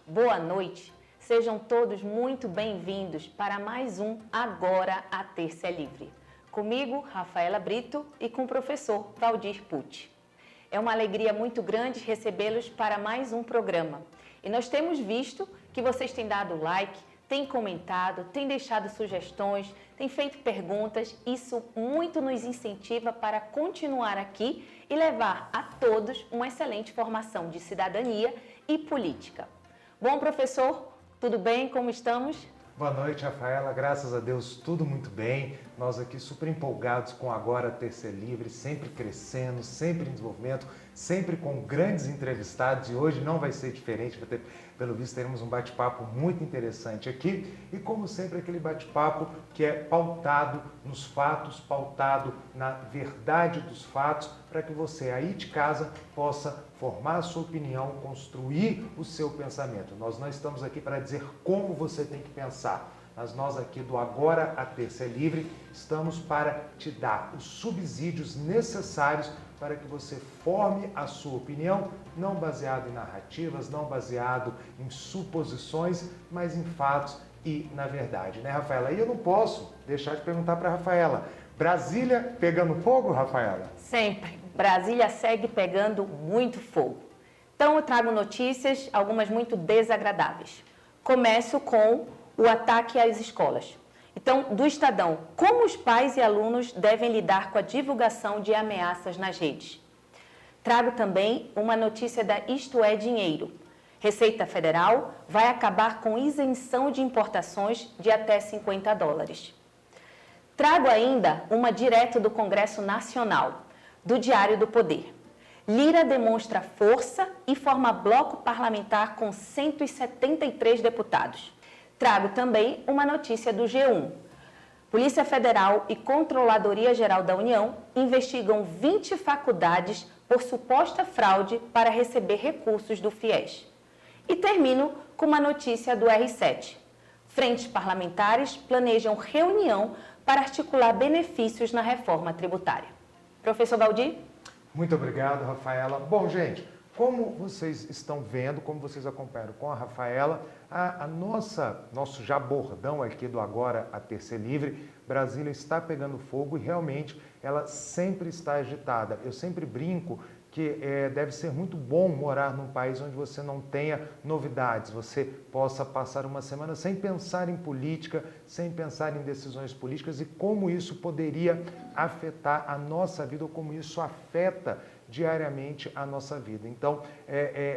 boa noite. Sejam todos muito bem-vindos para mais um Agora a Terça é Livre. Comigo, Rafaela Brito, e com o professor Valdir Pucci. É uma alegria muito grande recebê-los para mais um programa. E nós temos visto que vocês têm dado like, têm comentado, têm deixado sugestões, têm feito perguntas. Isso muito nos incentiva para continuar aqui e levar a todos uma excelente formação de cidadania e política. Bom, professor, tudo bem? Como estamos? Boa noite, Rafaela. Graças a Deus, tudo muito bem. Nós aqui super empolgados com Agora Terça é Livre, sempre crescendo, sempre em desenvolvimento, sempre com grandes entrevistados, e hoje não vai ser diferente, pelo visto teremos um bate-papo muito interessante aqui, e como sempre aquele bate-papo que é pautado nos fatos, pautado na verdade dos fatos, para que você aí de casa possa formar a sua opinião, construir o seu pensamento. Nós não estamos aqui para dizer como você tem que pensar, mas nós aqui do Agora a Terça é Livre estamos para te dar os subsídios necessários para que você forme a sua opinião, não baseado em narrativas, não baseado em suposições, mas em fatos e na verdade, né, Rafaela? E eu não posso deixar de perguntar para a Rafaela, Brasília pegando fogo, Rafaela? Sempre. Brasília segue pegando muito fogo. Então eu trago notícias, algumas muito desagradáveis. Começo com o ataque às escolas. Então, do Estadão, como os pais e alunos devem lidar com a divulgação de ameaças nas redes? Trago também uma notícia da Isto é Dinheiro. Receita Federal vai acabar com isenção de importações de até $50. Trago ainda uma direto do Congresso Nacional, do Diário do Poder. Lira demonstra força e forma bloco parlamentar com 173 deputados. Trago também uma notícia do G1. Polícia Federal e Controladoria Geral da União investigam 20 faculdades por suposta fraude para receber recursos do FIES. E termino com uma notícia do R7. Frentes parlamentares planejam reunião para articular benefícios na reforma tributária. Professor Valdir? Muito obrigado, Rafaela. Bom, gente, como vocês estão vendo, como vocês acompanharam com a Rafaela, nosso já bordão aqui do Agora a Terça é Livre, Brasília está pegando fogo e realmente ela sempre está agitada. Eu sempre brinco que deve ser muito bom morar num país onde você não tenha novidades, você possa passar uma semana sem pensar em política, sem pensar em decisões políticas e como isso poderia afetar a nossa vida ou como isso afeta diariamente a nossa vida. Então,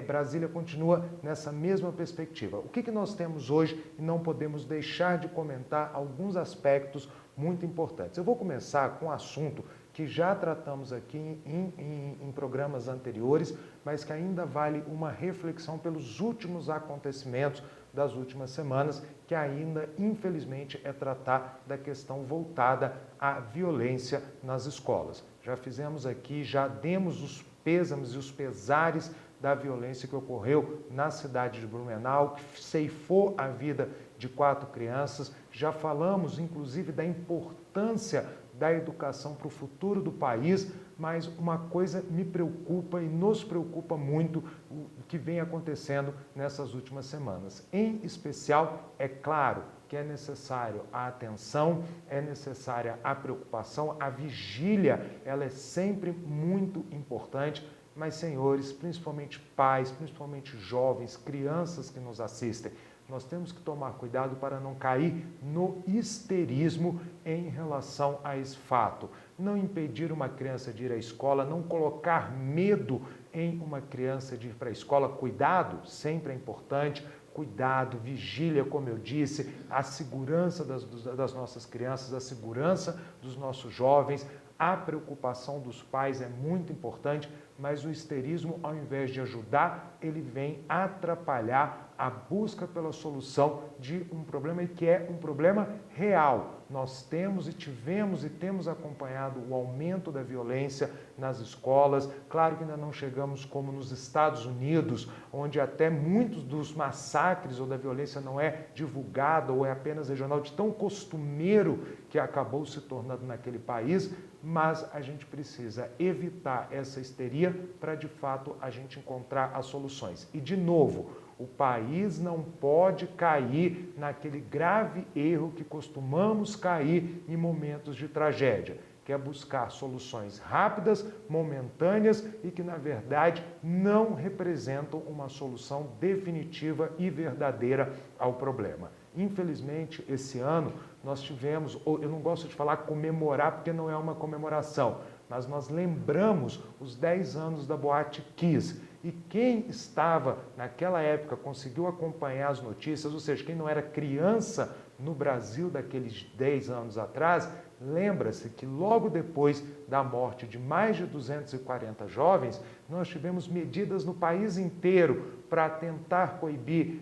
Brasília continua nessa mesma perspectiva. O que nós temos hoje e não podemos deixar de comentar alguns aspectos muito importantes. Eu vou começar com um assunto que já tratamos aqui em programas anteriores, mas que ainda vale uma reflexão pelos últimos acontecimentos das últimas semanas, que ainda, infelizmente, é tratar da questão voltada à violência nas escolas. Já fizemos aqui, já demos os pêsames e os pesares da violência que ocorreu na cidade de Blumenau, que ceifou a vida de 4 crianças. Já falamos, inclusive, da importância da educação para o futuro do país, mas uma coisa me preocupa e nos preocupa muito o que vem acontecendo nessas últimas semanas. Em especial, é claro que é necessário a atenção, é necessária a preocupação, a vigília, ela é sempre muito importante, mas, senhores, principalmente pais, principalmente jovens, crianças que nos assistem, nós temos que tomar cuidado para não cair no histerismo em relação a esse fato. Não impedir uma criança de ir à escola, não colocar medo em uma criança de ir para a escola. Cuidado, sempre é importante. Cuidado, vigília, como eu disse, a segurança das nossas crianças, a segurança dos nossos jovens, a preocupação dos pais é muito importante, mas o histerismo, ao invés de ajudar, ele vem atrapalhar a busca pela solução de um problema que é um problema real. Nós temos e tivemos e temos acompanhado o aumento da violência nas escolas. Claro que ainda não chegamos como nos Estados Unidos, onde até muitos dos massacres ou da violência não é divulgada ou é apenas regional, de tão costumeiro que acabou se tornando naquele país, mas a gente precisa evitar essa histeria para, de fato, a gente encontrar as soluções. E, de novo, O país não pode cair naquele grave erro que costumamos cair em momentos de tragédia, que é buscar soluções rápidas, momentâneas e que, na verdade, não representam uma solução definitiva e verdadeira ao problema. Infelizmente, esse ano nós tivemos, eu não gosto de falar comemorar porque não é uma comemoração, mas nós lembramos os 10 anos da Boate Kiss. E quem estava naquela época, conseguiu acompanhar as notícias, ou seja, quem não era criança no Brasil daqueles 10 anos atrás, lembra-se que logo depois da morte de mais de 240 jovens, nós tivemos medidas no país inteiro para tentar coibir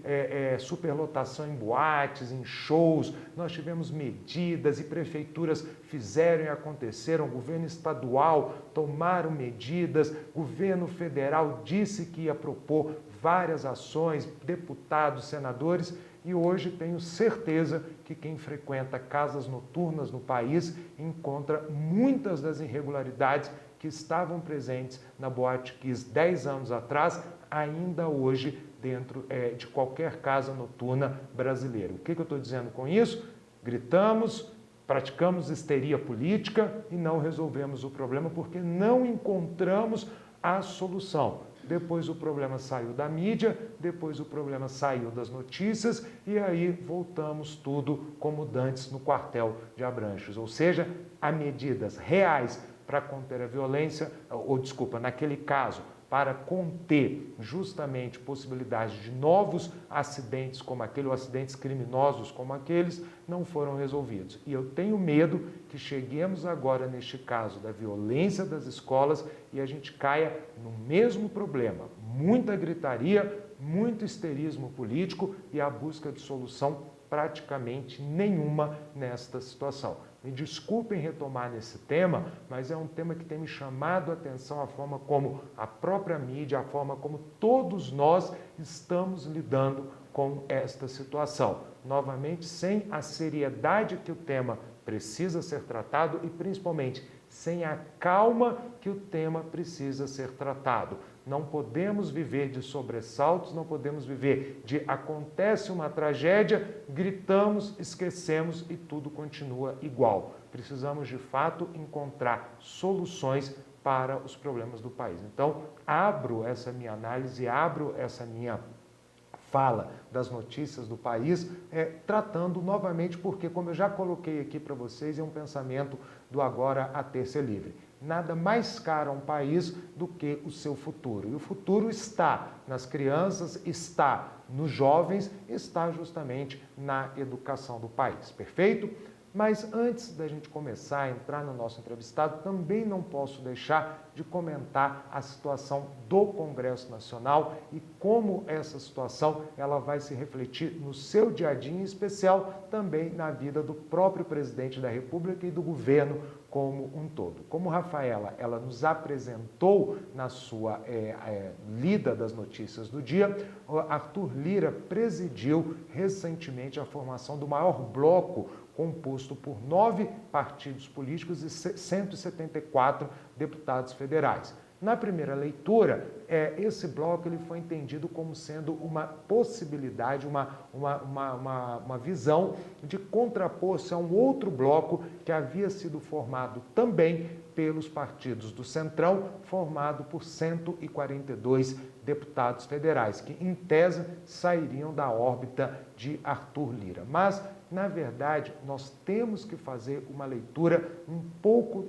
superlotação em boates, em shows. Nós tivemos medidas e prefeituras fizeram e aconteceram, o governo estadual tomaram medidas, o governo federal disse que ia propor várias ações, deputados, senadores, e hoje tenho certeza que quem frequenta casas noturnas no país encontra muitas das irregularidades que estavam presentes na Boate Kiss 10 anos atrás, ainda hoje dentro de qualquer casa noturna brasileira. O que eu estou dizendo com isso? Gritamos, praticamos histeria política e não resolvemos o problema porque não encontramos a solução. Depois o problema saiu da mídia, depois o problema saiu das notícias e aí voltamos tudo como dantes no quartel de Abranches. Ou seja, há medidas reais para conter a violência, naquele caso, para conter justamente possibilidades de novos acidentes como aquele, ou acidentes criminosos como aqueles, não foram resolvidos. E eu tenho medo que cheguemos agora, neste caso, da violência das escolas e a gente caia no mesmo problema. Muita gritaria, muito histerismo político e a busca de solução praticamente nenhuma nesta situação. Me desculpem retomar nesse tema, mas é um tema que tem me chamado a atenção, a forma como a própria mídia, a forma como todos nós estamos lidando com esta situação. Novamente, sem a seriedade que o tema precisa ser tratado e, principalmente, sem a calma que o tema precisa ser tratado. Não podemos viver de sobressaltos, não podemos viver de acontece uma tragédia, gritamos, esquecemos e tudo continua igual. Precisamos, de fato, encontrar soluções para os problemas do país. Então, abro essa minha análise, abro essa minha fala das notícias do país, tratando novamente, porque, como eu já coloquei aqui para vocês, é um pensamento do Agora a Ter Ser Livre. Nada mais caro a um país do que o seu futuro. E o futuro está nas crianças, está nos jovens, está justamente na educação do país. Perfeito? Mas antes da gente começar a entrar no nosso entrevistado, também não posso deixar de comentar a situação do Congresso Nacional e como essa situação ela vai se refletir no seu dia a dia, em especial também na vida do próprio presidente da República e do governo como um todo. Como Rafaela ela nos apresentou na sua lida das notícias do dia, Arthur Lira presidiu recentemente a formação do maior bloco composto por 9 partidos políticos e 174 deputados federais. Na primeira leitura, esse bloco ele foi entendido como sendo uma possibilidade, uma visão de contrapor-se a um outro bloco que havia sido formado também pelos partidos do Centrão, formado por 142 deputados federais, que em tese sairiam da órbita de Arthur Lira. Mas, na verdade, nós temos que fazer uma leitura um pouco,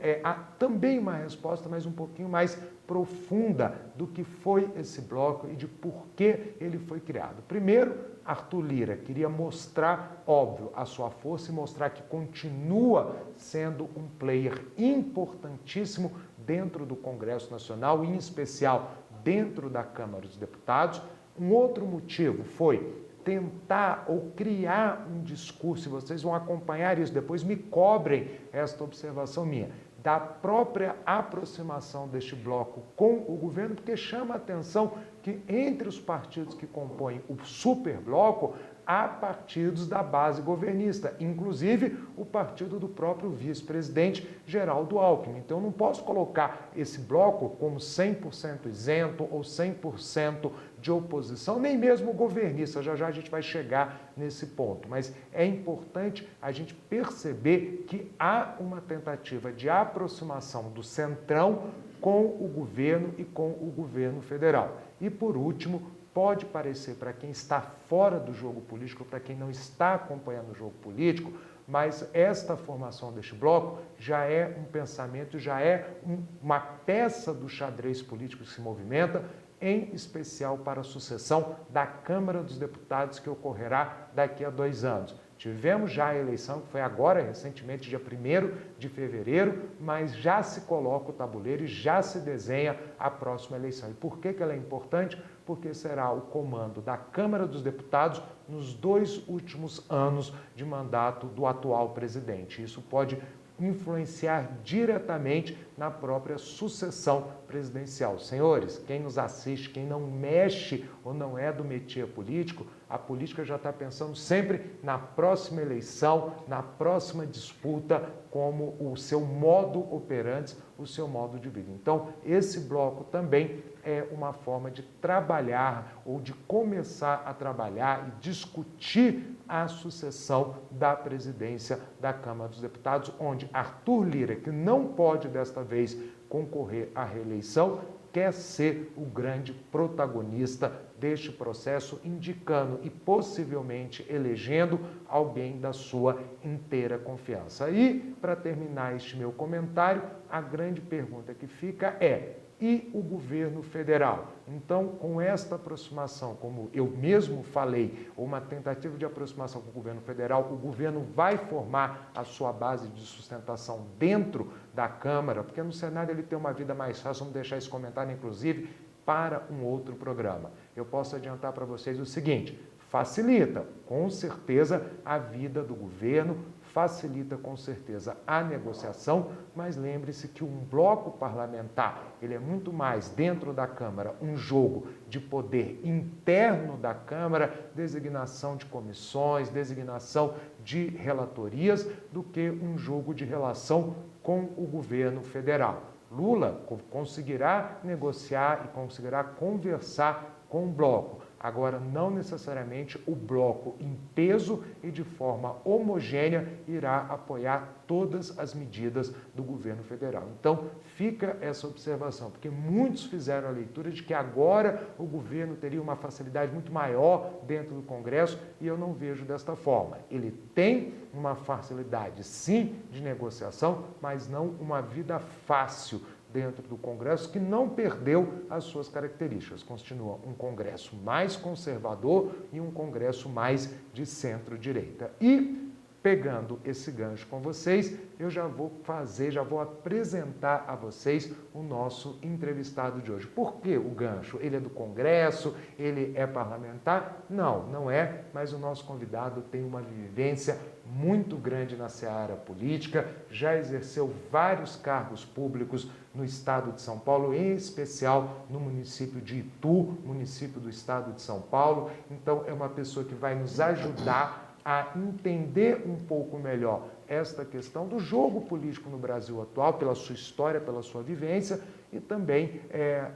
também uma resposta, mas um pouquinho mais profunda do que foi esse bloco e de por que ele foi criado. Primeiro, Arthur Lira queria mostrar, óbvio, a sua força e mostrar que continua sendo um player importantíssimo dentro do Congresso Nacional, em especial dentro da Câmara dos Deputados. Um outro motivo foi tentar ou criar um discurso, e vocês vão acompanhar isso, depois me cobrem esta observação minha, da própria aproximação deste bloco com o governo, porque chama a atenção que entre os partidos que compõem o superbloco, há partidos da base governista, inclusive o partido do próprio vice-presidente Geraldo Alckmin. Então, eu não posso colocar esse bloco como 100% isento ou 100% de oposição, nem mesmo governista, já já a gente vai chegar nesse ponto, mas é importante a gente perceber que há uma tentativa de aproximação do Centrão com o governo e com o governo federal. E por último, pode parecer para quem está fora do jogo político, para quem não está acompanhando o jogo político, mas esta formação deste bloco já é um pensamento, já é uma peça do xadrez político que se movimenta, em especial para a sucessão da Câmara dos Deputados, que ocorrerá daqui a 2 anos. Tivemos já a eleição, que foi agora, recentemente, dia 1º de fevereiro, mas já se coloca o tabuleiro e já se desenha a próxima eleição. E por que ela é importante? Porque será o comando da Câmara dos Deputados nos 2 últimos anos de mandato do atual presidente. Isso pode influenciar diretamente na própria sucessão presidencial. Senhores, quem nos assiste, quem não mexe ou não é do métier político, a política já está pensando sempre na próxima eleição, na próxima disputa, como o seu modo operandi, o seu modo de vida. Então, esse bloco também é uma forma de trabalhar ou de começar a trabalhar e discutir a sucessão da presidência da Câmara dos Deputados, onde Arthur Lira, que não pode desta vez concorrer à reeleição, quer ser o grande protagonista deste processo, indicando e possivelmente elegendo alguém da sua inteira confiança. E, para terminar este meu comentário, a grande pergunta que fica é: e o governo federal? Então, com esta aproximação, como eu mesmo falei, uma tentativa de aproximação com o governo federal, o governo vai formar a sua base de sustentação dentro da Câmara, porque no Senado ele tem uma vida mais fácil. Vamos deixar esse comentário, inclusive, para um outro programa. Eu posso adiantar para vocês o seguinte: facilita, com certeza, a vida do governo, facilita com certeza a negociação, mas lembre-se que um bloco parlamentar, ele é muito mais dentro da Câmara um jogo de poder interno da Câmara, designação de comissões, designação de relatorias, do que um jogo de relação com o governo federal. Lula conseguirá negociar e conseguirá conversar com o bloco. Agora, não necessariamente o bloco em peso e de forma homogênea irá apoiar todas as medidas do governo federal. Então, fica essa observação, porque muitos fizeram a leitura de que agora o governo teria uma facilidade muito maior dentro do Congresso, e eu não vejo desta forma. Ele tem uma facilidade, sim, de negociação, mas não uma vida fácil dentro do Congresso, que não perdeu as suas características. Continua um Congresso mais conservador e um Congresso mais de centro-direita. E, pegando esse gancho com vocês, eu já vou apresentar a vocês o nosso entrevistado de hoje. Por que o gancho? Ele é do Congresso? Ele é parlamentar? Não, não é, mas o nosso convidado tem uma vivência muito grande na seara política, já exerceu vários cargos públicos no estado de São Paulo, em especial no município de Itu, município do estado de São Paulo. Então, é uma pessoa que vai nos ajudar a entender um pouco melhor esta questão do jogo político no Brasil atual, pela sua história, pela sua vivência, e também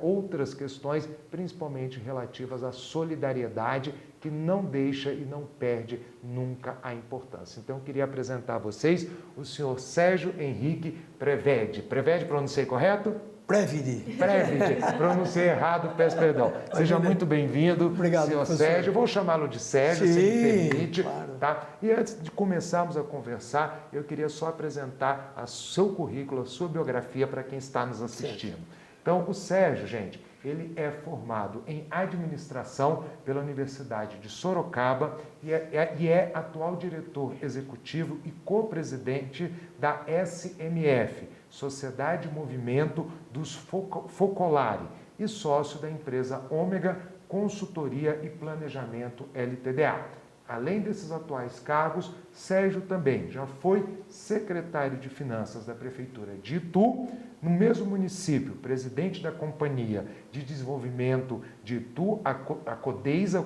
outras questões, principalmente relativas à solidariedade, que não deixa e não perde nunca a importância. Então, eu queria apresentar a vocês o senhor Sérgio Henrique Prevede. Prevede, pronunciei correto? Previde, pronunciei errado, peço perdão. Seja muito bem-vindo, obrigado, senhor professor. Sérgio. Vou chamá-lo de Sérgio, Sim, se me permite. Claro. Tá? E antes de começarmos a conversar, eu queria só apresentar o seu currículo, a sua biografia para quem está nos assistindo. Então, o Sérgio, gente, ele é formado em administração pela Universidade de Sorocaba e é atual diretor executivo e co-presidente da SMF, Sociedade Movimento dos Focolari, e sócio da empresa Ômega Consultoria e Planejamento LTDA. Além desses atuais cargos, Sérgio também já foi secretário de Finanças da Prefeitura de Itu, no mesmo município, presidente da Companhia de Desenvolvimento de Itu, a Codeiza,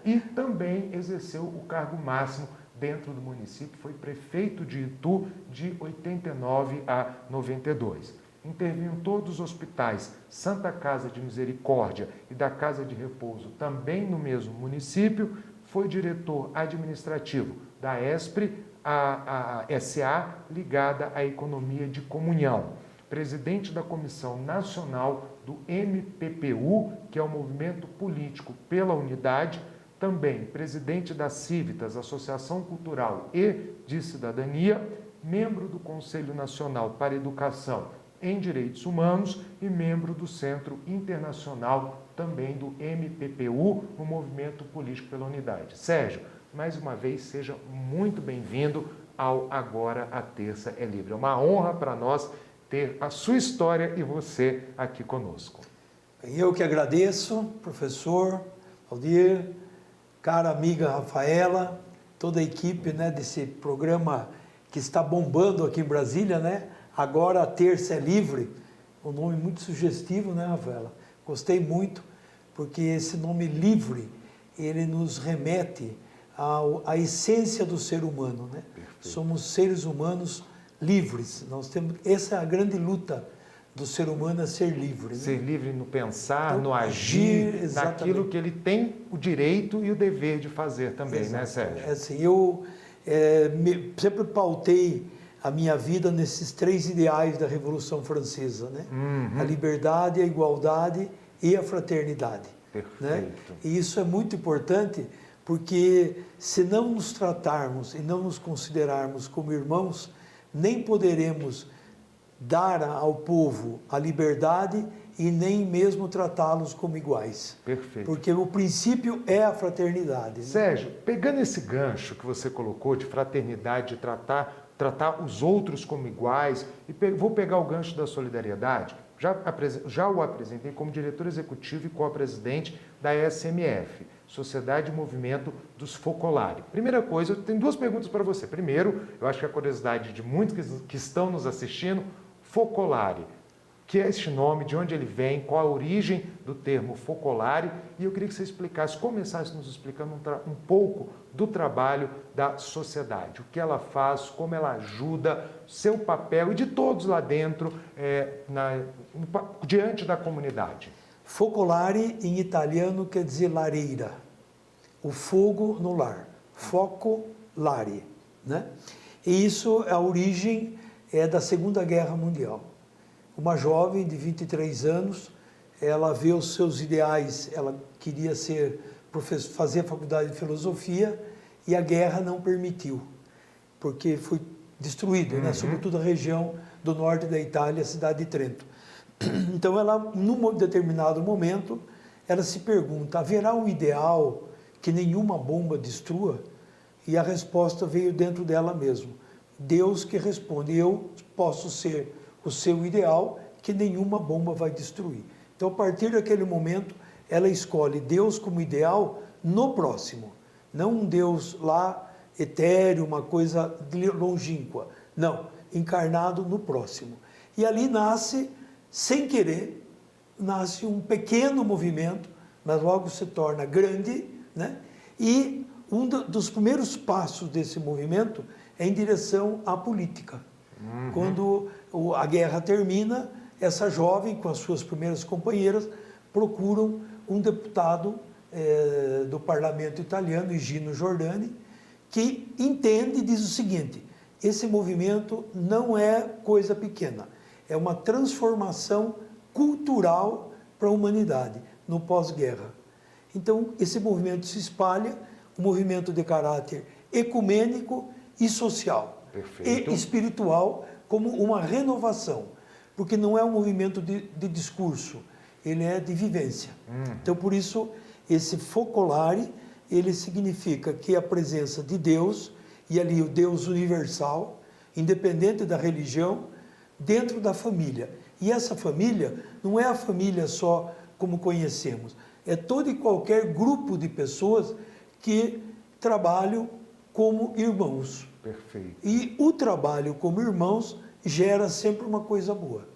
e também exerceu o cargo máximo dentro do município, foi prefeito de Itu de 89 a 92. interviu em todos os hospitais Santa Casa de Misericórdia e da Casa de Repouso, também no mesmo município, foi diretor administrativo da ESPRE, a SA ligada à economia de comunhão, presidente da Comissão Nacional do MPPU, que é o Movimento Político pela Unidade, também presidente da Civitas, Associação Cultural e de Cidadania, membro do Conselho Nacional para a Educação em Direitos Humanos e membro do Centro Internacional também do MPPU, o Movimento Político pela Unidade. Sérgio, mais uma vez, seja muito bem-vindo ao Agora a Terça é Livre. É uma honra para nós ter a sua história e você aqui conosco. Eu que agradeço, professor Aldir, cara amiga Rafaela, toda a equipe, né, desse programa que está bombando aqui em Brasília, né? Agora a Terça é Livre, um nome muito sugestivo, né, Rafaela? Gostei muito, porque esse nome livre, ele nos remete à essência do ser humano, né? Perfeito. Somos seres humanos livres. Nós temos, essa é a grande luta do ser humano, é ser livre. Né? Ser livre no pensar, então, no agir, naquilo que ele tem o direito e o dever de fazer também, exato, né, Sérgio? É assim, eu sempre pautei a minha vida nesses 3 ideais da Revolução Francesa, né? A liberdade, a igualdade e a fraternidade. Perfeito. Né? E isso é muito importante, porque se não nos tratarmos e não nos considerarmos como irmãos, nem poderemos dar ao povo a liberdade e nem mesmo tratá-los como iguais. Perfeito. Porque o princípio é a fraternidade. Né? Sérgio, pegando esse gancho que você colocou de fraternidade, de tratar os outros como iguais, e vou pegar o gancho da solidariedade, já o apresentei como diretor executivo e co-presidente da SMF, Sociedade e Movimento dos Focolari. Primeira coisa, eu tenho 2 perguntas para você. Primeiro, eu acho que a curiosidade de muitos que estão nos assistindo, Focolari, que é este nome, de onde ele vem, qual a origem do termo Focolari, e eu queria que você explicasse, começasse nos explicando um pouco do trabalho da sociedade, o que ela faz, como ela ajuda, seu papel e de todos lá dentro, diante da comunidade. Focolari, em italiano, quer dizer lareira, o fogo no lar, focolare, né? E isso, a origem é da Segunda Guerra Mundial. Uma jovem de 23 anos, ela vê os seus ideais, ela queria fazer a faculdade de filosofia e a guerra não permitiu, porque foi destruído, né? Sobretudo a região do norte da Itália, a cidade de Trento. Então, ela, num determinado momento, ela se pergunta, haverá um ideal que nenhuma bomba destrua? E a resposta veio dentro dela mesmo. Deus que responde, eu posso ser o seu ideal que nenhuma bomba vai destruir. Então, a partir daquele momento, ela escolhe Deus como ideal no próximo. Não um Deus lá, etéreo, uma coisa longínqua. Não, encarnado no próximo. E ali nasce, sem querer, nasce um pequeno movimento, mas logo se torna grande, né? E um dos primeiros passos desse movimento é em direção à política. Quando a guerra termina, essa jovem, com as suas primeiras companheiras, procuram um deputado do parlamento italiano, Higino Giordani, que entende e diz o seguinte, esse movimento não é coisa pequena, é uma transformação cultural para a humanidade no pós-guerra. Então, esse movimento se espalha, um movimento de caráter ecumênico e social. Perfeito. E espiritual, como uma renovação, porque não é um movimento de discurso, ele é de vivência. Então, por isso, esse Focolari, ele significa que a presença de Deus, e ali o Deus universal, independente da religião, dentro da família. E essa família não é a família só como conhecemos, é todo e qualquer grupo de pessoas que trabalham como irmãos. Perfeito. E o trabalho como irmãos gera sempre uma coisa boa,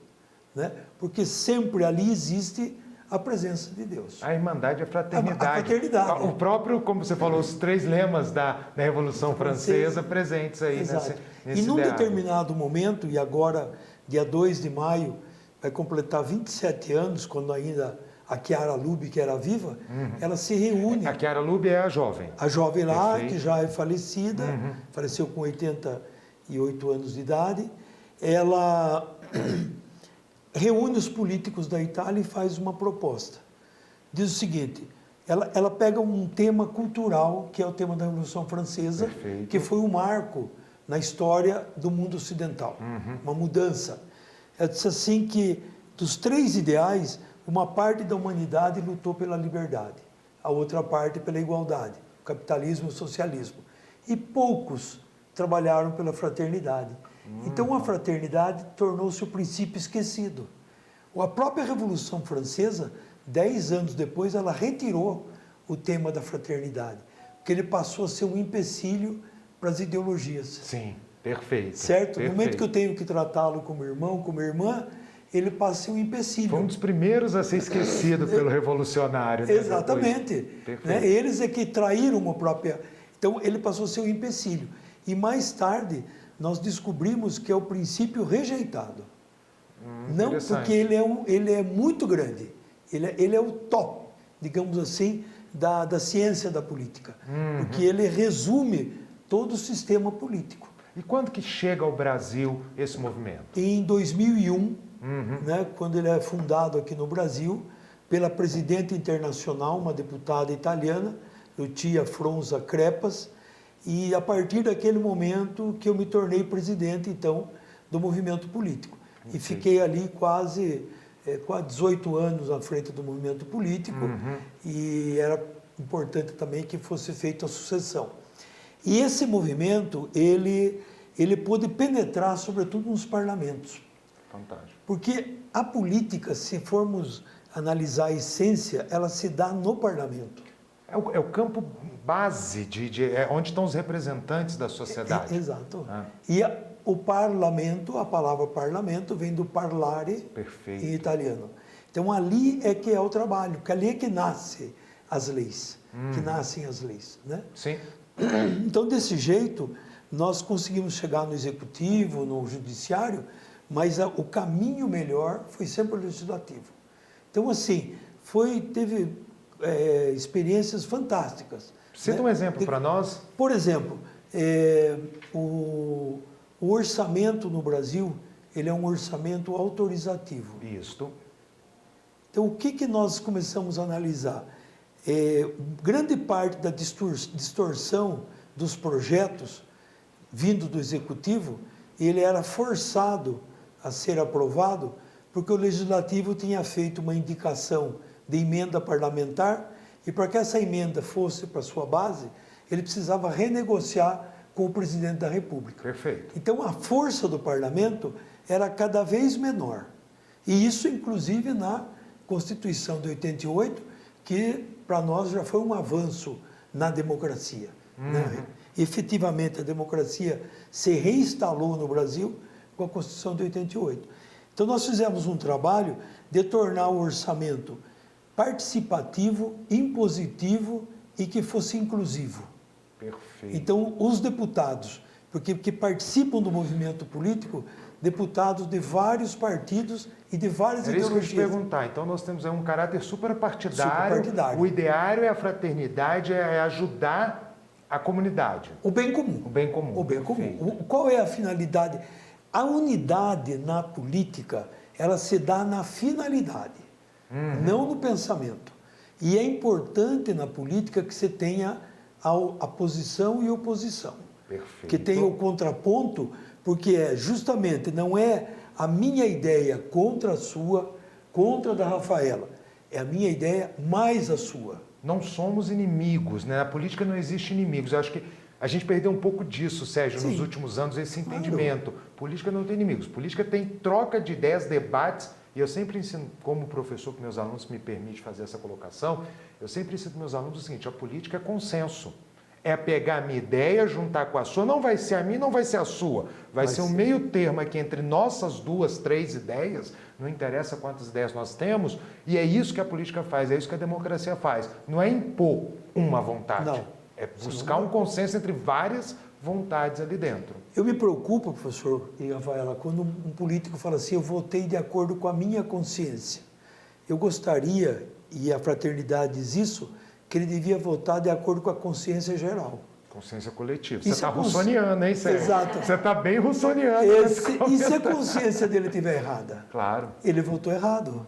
né? Porque sempre ali existe a presença de Deus. A irmandade e a fraternidade. A fraternidade. O próprio, como você falou, os 3 lemas da Revolução Francesa presentes aí nesse E num ideário. determinado momento, e agora, dia 2 de maio, vai completar 27 anos, quando ainda a Chiara Lubbe, que era viva, ela se reúne. A Chiara Lubbe é a jovem. A jovem lá, Perfeito. que já é falecida, faleceu com 88 anos de idade, ela reúne os políticos da Itália e faz uma proposta. Diz o seguinte, ela pega um tema cultural, que é o tema da Revolução Francesa, Perfeito. que foi um marco na história do mundo ocidental, uma mudança. Ela disse assim que, dos 3 ideais, uma parte da humanidade lutou pela liberdade, a outra parte pela igualdade, o capitalismo e o socialismo. E poucos trabalharam pela fraternidade. Então a fraternidade tornou-se o princípio esquecido. A própria Revolução Francesa, 10 anos depois, ela retirou o tema da fraternidade, porque ele passou a ser um empecilho para as ideologias. Sim, perfeito. Certo? Perfeito. No momento que eu tenho que tratá-lo como irmão, como irmã, ele passa a ser um empecilho. Foi um dos primeiros a ser esquecido pelo revolucionário. Né? Exatamente. Perfeito. Né? Eles é que traíram a própria... Então, ele passou a ser um empecilho. E mais tarde, nós descobrimos que é o princípio rejeitado. Não porque ele é muito grande. Ele é o top, digamos assim, da ciência da política. Porque ele resume todo o sistema político. E quando que chega ao Brasil esse movimento? Em 2001, né, quando ele é fundado aqui no Brasil, pela presidente internacional, uma deputada italiana, Lucia Fronza Crepas, e a partir daquele momento que eu me tornei presidente, então, do movimento político. E fiquei ali quase 18 anos à frente do movimento político, e era importante também que fosse feita a sucessão. E esse movimento, ele pôde penetrar, sobretudo, nos parlamentos. Fantástico. Porque a política, se formos analisar a essência, ela se dá no parlamento. É o campo base é onde estão os representantes da sociedade. Exato. E o parlamento, a palavra parlamento, vem do parlare Perfeito. em italiano. Então, ali é que é o trabalho, porque ali é que nascem as leis, né? Sim. Então, desse jeito, nós conseguimos chegar no executivo, no judiciário, mas o caminho melhor foi sempre o legislativo. Então, assim, teve experiências fantásticas. Cita um exemplo para nós. Por exemplo, o orçamento no Brasil, ele é um orçamento autorizativo. Isto. Então, o que nós começamos a analisar? Grande parte da distorção dos projetos vindo do Executivo, ele era forçado a ser aprovado porque o Legislativo tinha feito uma indicação de emenda parlamentar e para que essa emenda fosse para sua base, ele precisava renegociar com o Presidente da República. Perfeito. Então, a força do Parlamento era cada vez menor. E isso, inclusive, na Constituição de 88, que para nós já foi um avanço na democracia. Né? Efetivamente, a democracia se reinstalou no Brasil com a Constituição de 88. Então, nós fizemos um trabalho de tornar o orçamento participativo, impositivo e que fosse inclusivo. Perfeito. Então, os deputados, porque participam do movimento político, deputados de vários partidos e de várias Era isso que eu ia ideologias. te perguntar. Então, nós temos um caráter suprapartidário. Suprapartidário. O ideário é a fraternidade, é ajudar a comunidade. O bem comum. O bem comum. O bem comum. Perfeito. Qual é a finalidade? A unidade na política, ela se dá na finalidade, não no pensamento. E é importante na política que você tenha a posição e oposição. Perfeito. Que tenha o contraponto, porque justamente não é a minha ideia contra a sua, contra a da Rafaela. É a minha ideia mais a sua. Não somos inimigos, né? Na política não existe inimigos. Eu acho que a gente perdeu um pouco disso, Sérgio, nos últimos anos, esse entendimento. Política não tem inimigos. Política tem troca de ideias, debates. E eu sempre ensino, como professor, que meus alunos me permitem fazer essa colocação, eu sempre ensino para meus alunos o seguinte: a política é consenso. É pegar a minha ideia, juntar com a sua. Não vai ser a minha, não vai ser a sua. Vai ser um meio termo aqui entre nossas 2, 3 ideias. Não interessa quantas ideias nós temos. E é isso que a política faz, é isso que a democracia faz. Não é impor uma vontade. Não. É buscar um consenso entre várias vontades ali dentro. Eu me preocupo, professor e Rafaela, quando um político fala assim, eu votei de acordo com a minha consciência. Eu gostaria, e a fraternidade diz isso, que ele devia votar de acordo com a consciência geral. Consciência coletiva. E Você está russoniano, hein, Sérgio? Exato. Você está bem russoniano. E se a consciência dele estiver errada? Claro. Ele votou errado.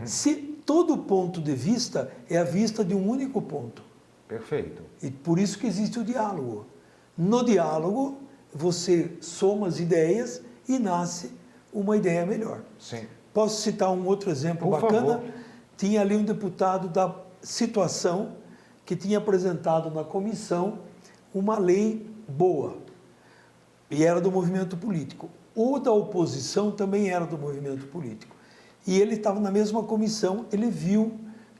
Se todo ponto de vista é a vista de um único ponto. Perfeito. E por isso que existe o diálogo. No diálogo, você soma as ideias e nasce uma ideia melhor. Sim. Posso citar um outro exemplo Por bacana? favor. Tinha ali um deputado da situação que tinha apresentado na comissão uma lei boa e era do movimento político. O da oposição também era do movimento político. E ele estava na mesma comissão, ele viu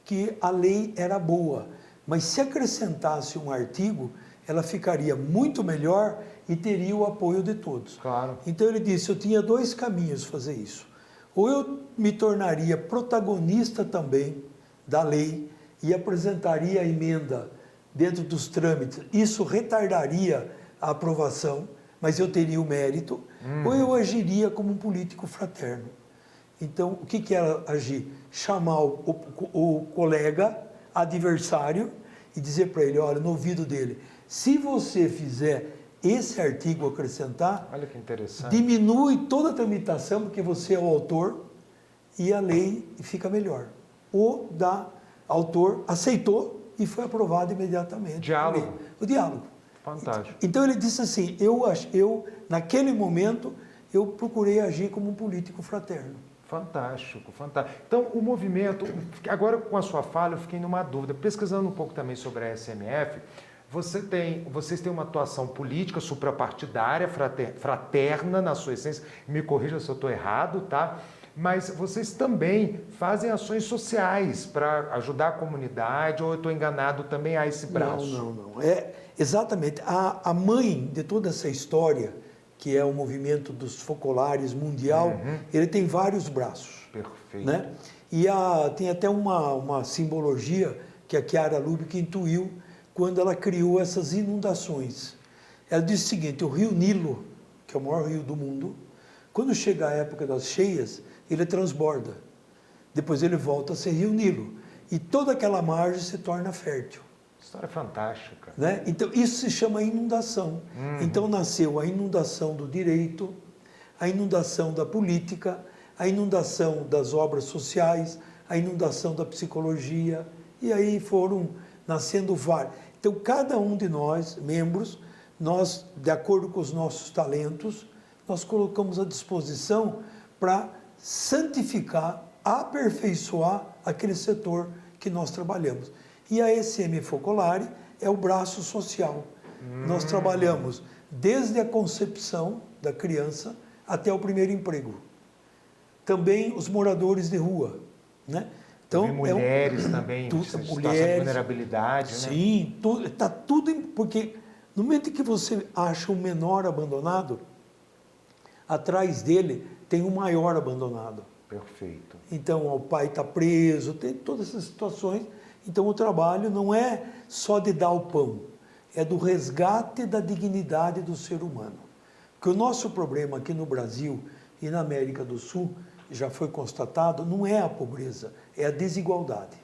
que a lei era boa, mas se acrescentasse um artigo, ela ficaria muito melhor e teria o apoio de todos. Claro. Então ele disse, eu tinha dois caminhos fazer isso. Ou eu me tornaria protagonista também da lei e apresentaria a emenda dentro dos trâmites. Isso retardaria a aprovação, mas eu teria o mérito. Ou eu agiria como um político fraterno. Então, o que era agir? Chamar o colega, adversário, e dizer para ele, olha, no ouvido dele, se você fizer esse artigo acrescentar, Olha que interessante. diminui toda a tramitação, porque você é o autor, e a lei fica melhor. O autor aceitou e foi aprovado imediatamente. Diálogo. O diálogo. Fantástico. Então ele disse assim, naquele momento, eu procurei agir como um político fraterno. Fantástico, fantástico. Então, o movimento, agora com a sua fala, eu fiquei numa dúvida. Pesquisando um pouco também sobre a SMF, vocês têm uma atuação política, suprapartidária, fraterna na sua essência. Me corrija se eu estou errado, tá? Mas vocês também fazem ações sociais para ajudar a comunidade, ou eu estou enganado, também há esse braço? Não. Exatamente. A mãe de toda essa história, que é o movimento dos focolares mundial, ele tem vários braços. Perfeito. Né? E tem até uma simbologia que a Chiara Lubich intuiu quando ela criou essas inundações. Ela disse o seguinte, o rio Nilo, que é o maior rio do mundo, quando chega a época das cheias, ele transborda. Depois ele volta a ser rio Nilo. E toda aquela margem se torna fértil. História fantástica. Né? Então, isso se chama inundação. Então, nasceu a inundação do direito, a inundação da política, a inundação das obras sociais, a inundação da psicologia, e aí foram nascendo vários. Então, cada um de nós, membros, nós, de acordo com os nossos talentos, nós colocamos à disposição para santificar, aperfeiçoar aquele setor que nós trabalhamos. E a SM Focolare é o braço social. Nós trabalhamos desde a concepção da criança até o primeiro emprego. Também os moradores de rua, né? Então, mulheres também, situação de vulnerabilidade, né? Sim, está tudo... Porque no momento que você acha um menor abandonado, atrás dele tem um maior abandonado. Perfeito. Então, o pai está preso, tem todas essas situações. Então, o trabalho não é só de dar o pão, é do resgate da dignidade do ser humano. Porque o nosso problema aqui no Brasil e na América do Sul, já foi constatado, não é a pobreza, é a desigualdade.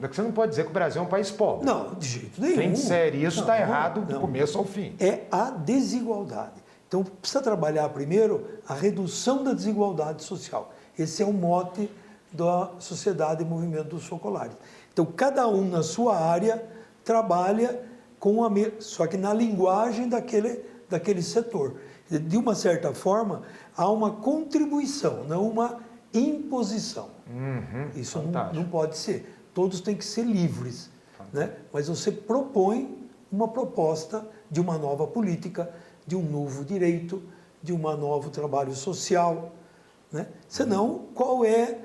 Você não pode dizer que o Brasil é um país pobre. Não, de jeito nenhum. Quem disser isso está errado do começo ao fim. É a desigualdade. Então, precisa trabalhar primeiro a redução da desigualdade social. Esse é o mote da Sociedade e Movimento dos Focolares. Então, cada um na sua área trabalha com só que na linguagem daquele setor. De uma certa forma, há uma contribuição, não uma imposição. Isso não pode ser. Todos têm que ser livres. Né? Mas você propõe uma proposta de uma nova política, de um novo direito, de um novo trabalho social. Né? Senão, qual é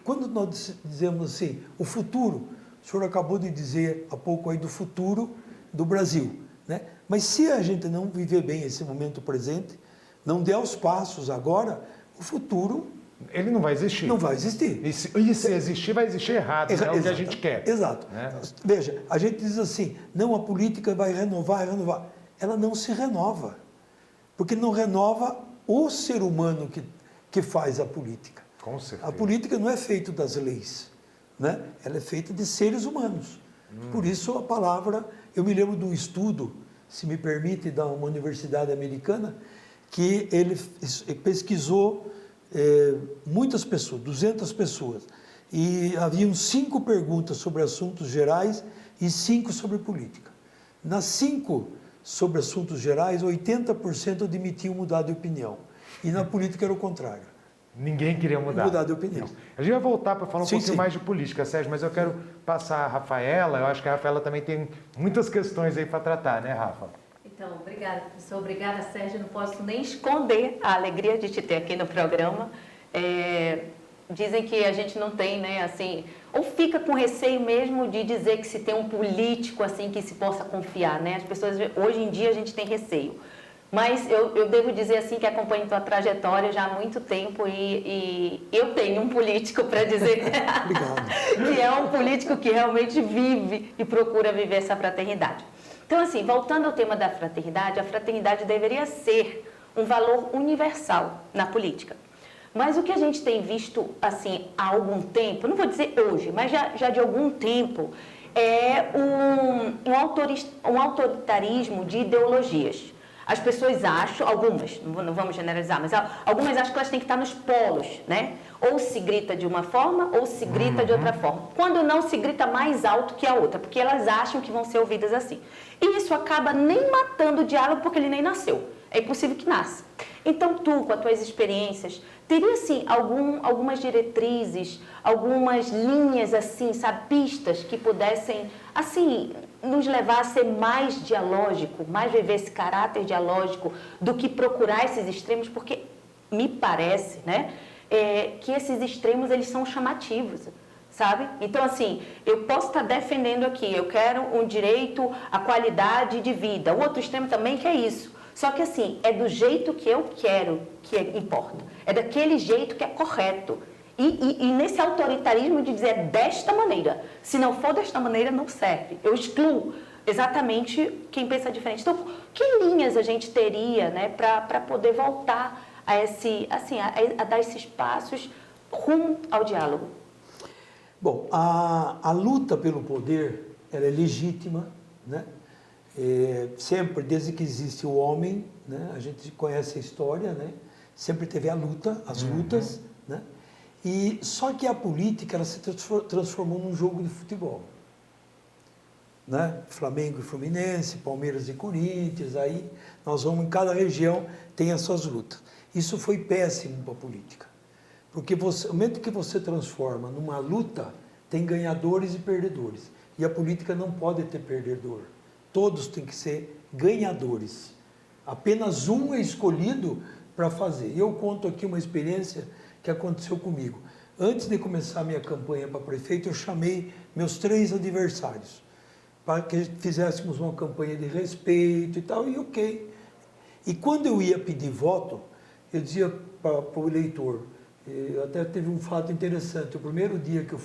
quando nós dizemos assim, o futuro, o senhor acabou de dizer há pouco aí do futuro do Brasil, né? Mas se a gente não viver bem esse momento presente, não der os passos agora, o futuro... Ele não vai existir. Não vai existir. E se existir, vai existir errado, não é o que a gente quer. Exato. Né? Veja, a gente diz assim, não, a política vai renovar. ela não se renova. Porque não renova o ser humano que faz a política. Com certeza. A política não é feita das leis, né? Ela é feita de seres humanos. Por isso a palavra, eu me lembro de um estudo, se me permite, da uma universidade americana, que ele pesquisou muitas pessoas, 200 pessoas, e haviam 5 perguntas sobre assuntos gerais e 5 sobre política. Nas 5 sobre assuntos gerais, 80% admitiam mudar de opinião, e na política era o contrário. Ninguém queria mudar. Mudar de opinião. Isso. A gente vai voltar para falar um pouquinho sim. mais de política, Sérgio, mas eu quero passar a Rafaela. Eu acho que a Rafaela também tem muitas questões aí para tratar, né, Rafa? Então, obrigada, professor. Obrigada, Sérgio. Não posso nem esconder a alegria de te ter aqui no programa. Dizem que a gente não tem, né, assim, ou fica com receio mesmo de dizer que se tem um político, assim, que se possa confiar, né? As pessoas, hoje em dia, a gente tem receio. Mas eu devo dizer, assim, que acompanho tua trajetória já há muito tempo e eu tenho um político para dizer que é um político que realmente vive e procura viver essa fraternidade. Então, assim, voltando ao tema da fraternidade, a fraternidade deveria ser um valor universal na política. Mas o que a gente tem visto, assim, há algum tempo, não vou dizer hoje, mas já de algum tempo, é um autoritarismo de ideologias. As pessoas acham, algumas, não vamos generalizar, mas algumas acham que elas têm que estar nos polos, né? Ou se grita de uma forma, ou se grita de outra forma. Quando não, se grita mais alto que a outra, porque elas acham que vão ser ouvidas assim. E isso acaba nem matando o diálogo, porque ele nem nasceu. É impossível que nasça. Então, tu, com as tuas experiências, teria, assim, algumas diretrizes, algumas linhas, assim, sabe, pistas que pudessem, assim, nos levar a ser mais dialógico, mais viver esse caráter dialógico do que procurar esses extremos, porque me parece, né, que esses extremos, eles são chamativos, sabe? Então, assim, eu posso estar defendendo aqui, eu quero um direito à qualidade de vida, o outro extremo também quer isso. Só que, assim, é do jeito que eu quero que importa. É daquele jeito que é correto. E nesse autoritarismo de dizer desta maneira. Se não for desta maneira, não serve. Eu excluo exatamente quem pensa diferente. Então, que linhas a gente teria, né, para poder voltar a dar esses passos rumo ao diálogo? Bom, a luta pelo poder, ela é legítima, né? Sempre, desde que existe o homem, né, a gente conhece a história, né, sempre teve a luta, as lutas, né, e só que a política ela se transformou num jogo de futebol, né, Flamengo e Fluminense, Palmeiras e Corinthians, aí nós vamos, em cada região tem as suas lutas. Isso foi péssimo para a política, porque no momento que você transforma numa luta, tem ganhadores e perdedores, e a política não pode ter perdedor. Todos têm que ser ganhadores. Apenas um é escolhido para fazer. Eu conto aqui uma experiência que aconteceu comigo. Antes de começar a minha campanha para prefeito, eu chamei meus 3 adversários para que fizéssemos uma campanha de respeito e tal, e ok. E quando eu ia pedir voto, eu dizia para o eleitor, até teve um fato interessante, o primeiro dia que eu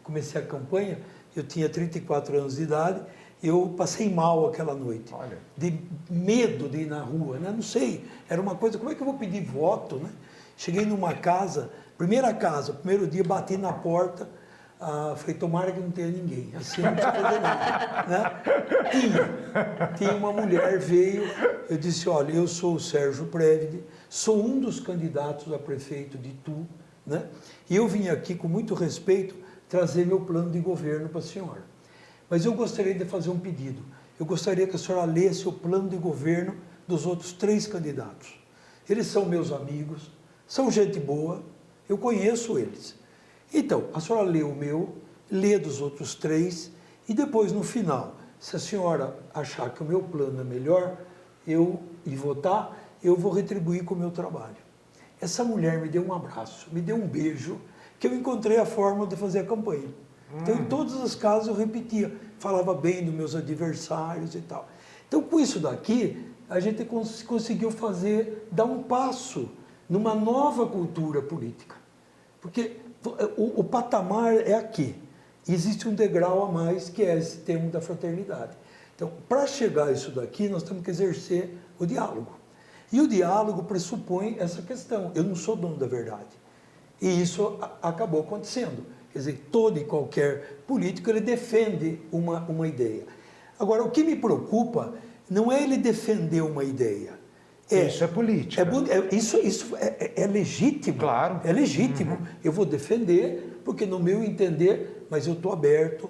comecei a campanha, eu tinha 34 anos de idade, eu passei mal aquela noite, Olha. de medo de ir na rua, né? Não sei, era uma coisa, como é que eu vou pedir voto, né? Cheguei numa casa, primeiro dia, bati na porta, falei, tomara que não tenha ninguém, assim não precisa fazer nada, né? Tinha uma mulher, veio, eu disse, olha, eu sou o Sérgio Prévide, sou um dos candidatos a prefeito de Itu, né? E eu vim aqui com muito respeito trazer meu plano de governo para a senhora. Mas eu gostaria de fazer um pedido. Eu gostaria que a senhora lesse o plano de governo dos outros 3 candidatos. Eles são meus amigos, são gente boa, eu conheço eles. Então, a senhora lê o meu, lê dos outros 3, e depois, no final, se a senhora achar que o meu plano é melhor, e votar, eu vou retribuir com o meu trabalho. Essa mulher me deu um abraço, me deu um beijo, que eu encontrei a forma de fazer a campanha. Então, em todos os casos, eu repetia, falava bem dos meus adversários e tal. Então, com isso daqui, a gente conseguiu dar um passo numa nova cultura política. Porque o patamar é aqui. Existe um degrau a mais, que é esse termo da fraternidade. Então, para chegar a isso daqui, nós temos que exercer o diálogo. E o diálogo pressupõe essa questão. Eu não sou dono da verdade. E isso acabou acontecendo. Quer dizer, todo e qualquer político, ele defende uma ideia. Agora, o que me preocupa não é ele defender uma ideia. Isso é política. Isso é legítimo. Claro. É legítimo. Eu vou defender, porque no meu entender, mas eu estou aberto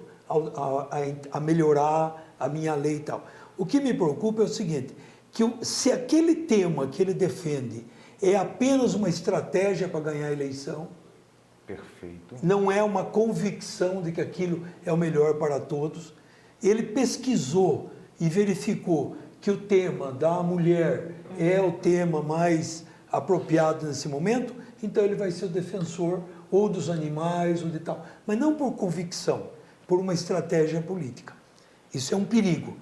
a melhorar a minha lei e tal. O que me preocupa é o seguinte, que se aquele tema que ele defende é apenas uma estratégia para ganhar a eleição, perfeito, não é uma convicção de que aquilo é o melhor para todos, ele pesquisou e verificou que o tema da mulher é o tema mais apropriado nesse momento, então ele vai ser o defensor ou dos animais ou de tal, mas não por convicção, por uma estratégia política. Isso é um perigo.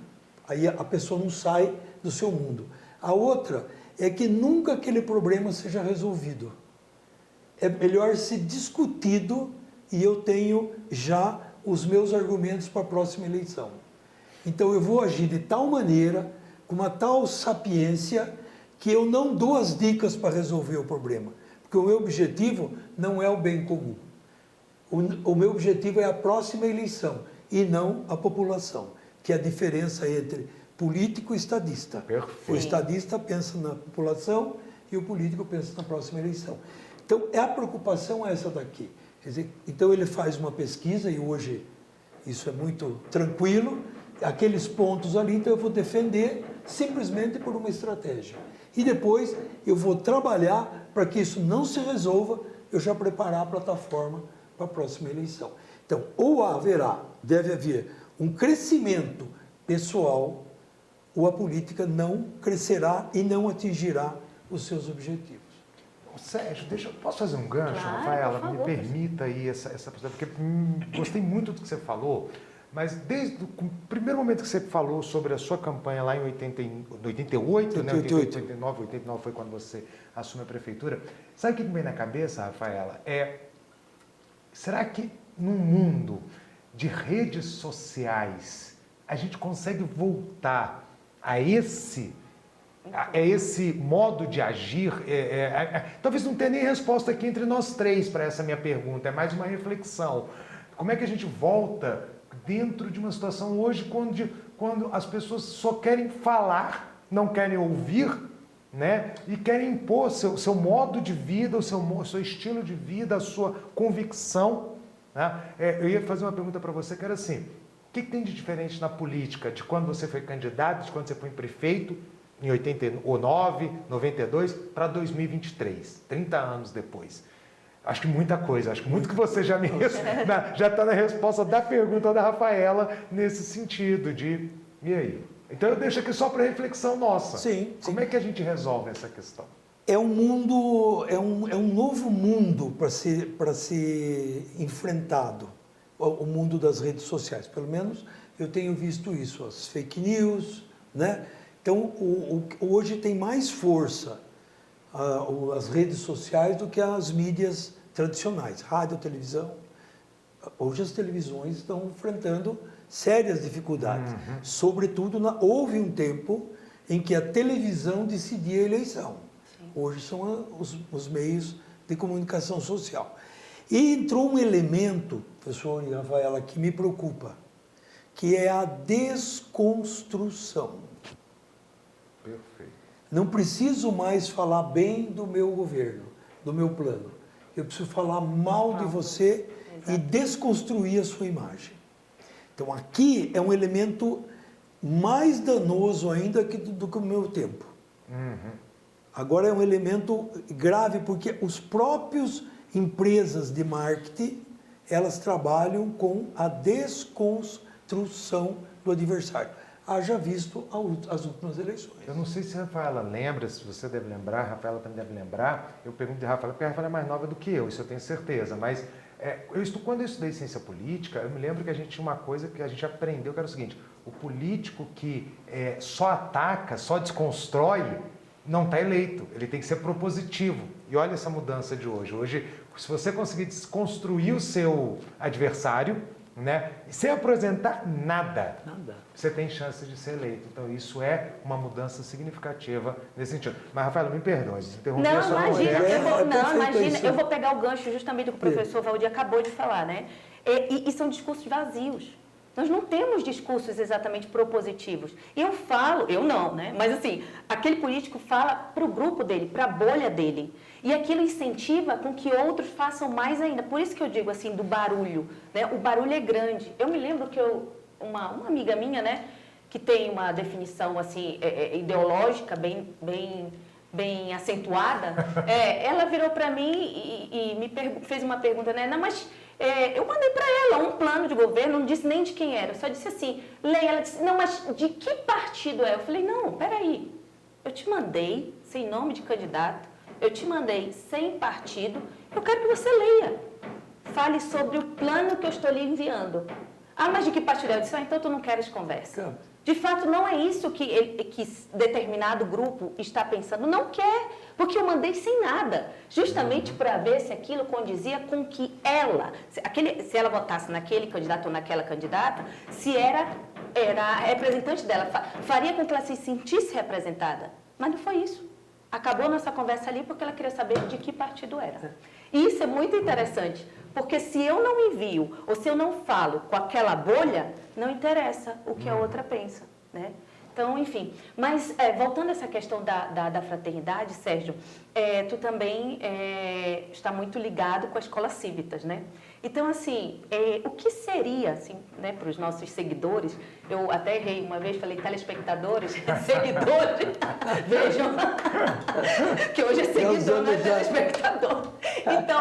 Aí a pessoa não sai do seu mundo. A outra é que nunca aquele problema seja resolvido. É melhor ser discutido e eu tenho já os meus argumentos para a próxima eleição. Então eu vou agir de tal maneira, com uma tal sapiência, que eu não dou as dicas para resolver o problema. Porque o meu objetivo não é o bem comum. O meu objetivo é a próxima eleição e não a população, que é a diferença entre político e estadista. Perfeito. O estadista pensa na população e o político pensa na próxima eleição. Então, a preocupação é essa daqui. Quer dizer, então ele faz uma pesquisa e hoje isso é muito tranquilo, aqueles pontos ali, então eu vou defender simplesmente por uma estratégia. E depois eu vou trabalhar para que isso não se resolva, eu já preparar a plataforma para a próxima eleição. Então, ou deve haver um crescimento pessoal, ou a política não crescerá e não atingirá os seus objetivos. Sérgio, posso fazer um gancho, Claro, Rafaela? por favor. Me permita aí essa possibilidade, porque gostei muito do que você falou, mas desde o primeiro momento que você falou sobre a sua campanha lá em 88, né? 89 foi quando você assume a prefeitura. Sabe o que me vem na cabeça, Rafaela? Será que num mundo de redes sociais a gente consegue voltar a esse modo de agir? Talvez não tenha nem resposta aqui entre nós três para essa minha pergunta, é mais uma reflexão. Como é que a gente volta dentro de uma situação hoje quando as pessoas só querem falar, não querem ouvir, né? E querem impor seu modo de vida, o seu estilo de vida, a sua convicção, né? Eu ia fazer uma pergunta para você que era assim, o que tem de diferente na política de quando você foi candidato, de quando você foi prefeito, em 89, 92, para 2023, 30 anos depois? Acho que muita coisa, acho que muito que você já está na resposta da pergunta da Rafaela nesse sentido de, e aí? Então eu deixo aqui só para reflexão nossa. Sim. Como é que a gente resolve essa questão? É um mundo, é um novo mundo para ser enfrentado, o mundo das redes sociais. Pelo menos eu tenho visto isso, as fake news, né? Então hoje tem mais força as redes sociais do que as mídias tradicionais, rádio, televisão. Hoje as televisões estão enfrentando sérias dificuldades. Sobretudo, houve um tempo em que a televisão decidia a eleição. Sim. Hoje são os meios de comunicação social. E entrou um elemento, professor e Rafaela, que me preocupa, que é a desconstrução. Perfeito. Não preciso mais falar bem do meu governo, do meu plano. Eu preciso falar mal de você e desconstruir a sua imagem. Então, aqui é um elemento mais danoso ainda do que o meu tempo. Agora é um elemento grave, porque os próprios empresas de marketing, elas trabalham com a desconstrução do adversário. Haja visto as últimas eleições. Eu não sei se a Rafaela lembra, se você deve lembrar, a Rafaela também deve lembrar. Eu pergunto de Rafaela, porque a Rafaela é mais nova do que eu, isso eu tenho certeza. Mas quando eu estudei ciência política, eu me lembro que a gente tinha uma coisa que a gente aprendeu, que era o seguinte: o político que só ataca, só desconstrói, não está eleito. Ele tem que ser propositivo. E olha essa mudança de hoje. Hoje, se você conseguir desconstruir o seu adversário, né? Sem apresentar nada, Nada. você tem chance de ser eleito. Então, isso é uma mudança significativa nesse sentido. Mas, Rafaela, me perdoe, interrompi a Não, sua imagina, mulher. não, perfeito imagina, isso. eu vou pegar o gancho justamente do que o professor Valdir acabou de falar, né? E são discursos vazios. Nós não temos discursos exatamente propositivos. Eu falo, eu não, né? Mas assim, aquele político fala para o grupo dele, para a bolha dele. E aquilo incentiva com que outros façam mais ainda. Por isso que eu digo assim, do barulho, né? O barulho é grande. Eu me lembro que uma amiga minha, né? Que tem uma definição assim, ideológica bem acentuada, ela virou para mim e fez uma pergunta, né? Não, mas eu mandei para ela um plano de governo, não disse nem de quem era, eu só disse assim, leia. Ela disse, não, mas de que partido é? Eu falei, não, peraí, eu te mandei sem nome de candidato, eu te mandei sem partido, eu quero que você leia. Fale sobre o plano que eu estou lhe enviando. Ah, mas de que partido é? Eu disse, então tu não queres conversa. De fato, não é isso que determinado grupo está pensando. Não quer, porque eu mandei sem nada. Justamente para ver se aquilo condizia com que ela, se ela votasse naquele candidato ou naquela candidata, se era a representante dela, faria com que ela se sentisse representada. Mas não foi isso. Acabou a nossa conversa ali porque ela queria saber de que partido era. E isso é muito interessante, porque se eu não envio ou se eu não falo com aquela bolha, não interessa o que a outra pensa, né? Então, enfim. Mas, voltando a essa questão da fraternidade, Sérgio, tu também está muito ligado com a Escola Cívitas, né? Então, assim, o que seria, assim, né, para os nossos seguidores, eu até errei uma vez, falei telespectadores, seguidores, vejam, que hoje é seguidor, não é telespectador. Então,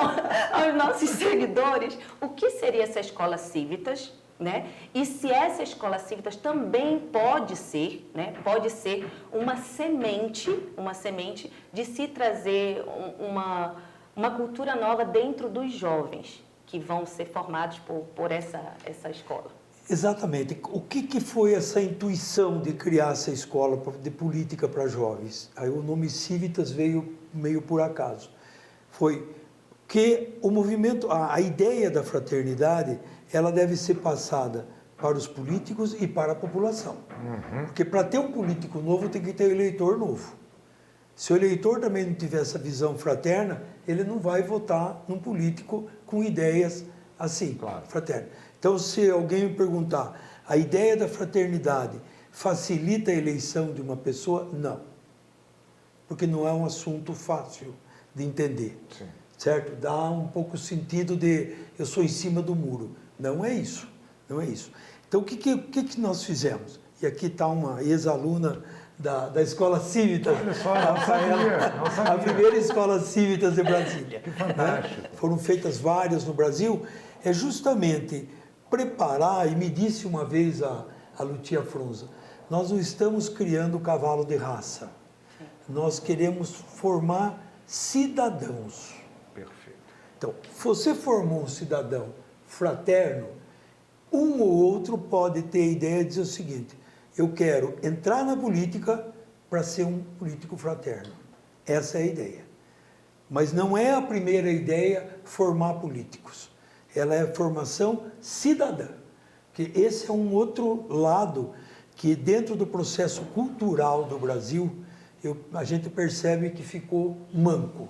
aos nossos seguidores, o que seria essa Escola Cívitas, né? E se essa Escola Cívitas também pode ser, né, pode ser uma semente de se trazer uma cultura nova dentro dos jovens que vão ser formados por essa escola. Exatamente. O que foi essa intuição de criar essa escola de política para jovens? Aí o nome Cívitas veio meio por acaso. Foi que o movimento, a ideia da fraternidade, ela deve ser passada para os políticos e para a população. Porque para ter um político novo tem que ter um eleitor novo. Se o eleitor também não tiver essa visão fraterna, ele não vai votar num político com ideias assim, claro, fraternas. Então, se alguém me perguntar, a ideia da fraternidade facilita a eleição de uma pessoa? Não. Porque não é um assunto fácil de entender. Sim. Certo? Dá um pouco o sentido de eu sou em cima do muro. Não é isso. Não é isso. Então, o que nós fizemos? E aqui está uma ex-aluna da Escola Cívitas. Olha só, não sabia. A primeira Escola Cívitas de Brasília. Que fantástico. Né? Foram feitas várias no Brasil. É justamente preparar, e me disse uma vez a Lutia Fronza, nós não estamos criando cavalo de raça. Nós queremos formar cidadãos. Perfeito. Então, se você formou um cidadão fraterno, um ou outro pode ter a ideia de dizer o seguinte, eu quero entrar na política para ser um político fraterno. Essa é a ideia. Mas não é a primeira ideia formar políticos. Ela é a formação cidadã. Que esse é um outro lado que dentro do processo cultural do Brasil, a gente percebe que ficou manco.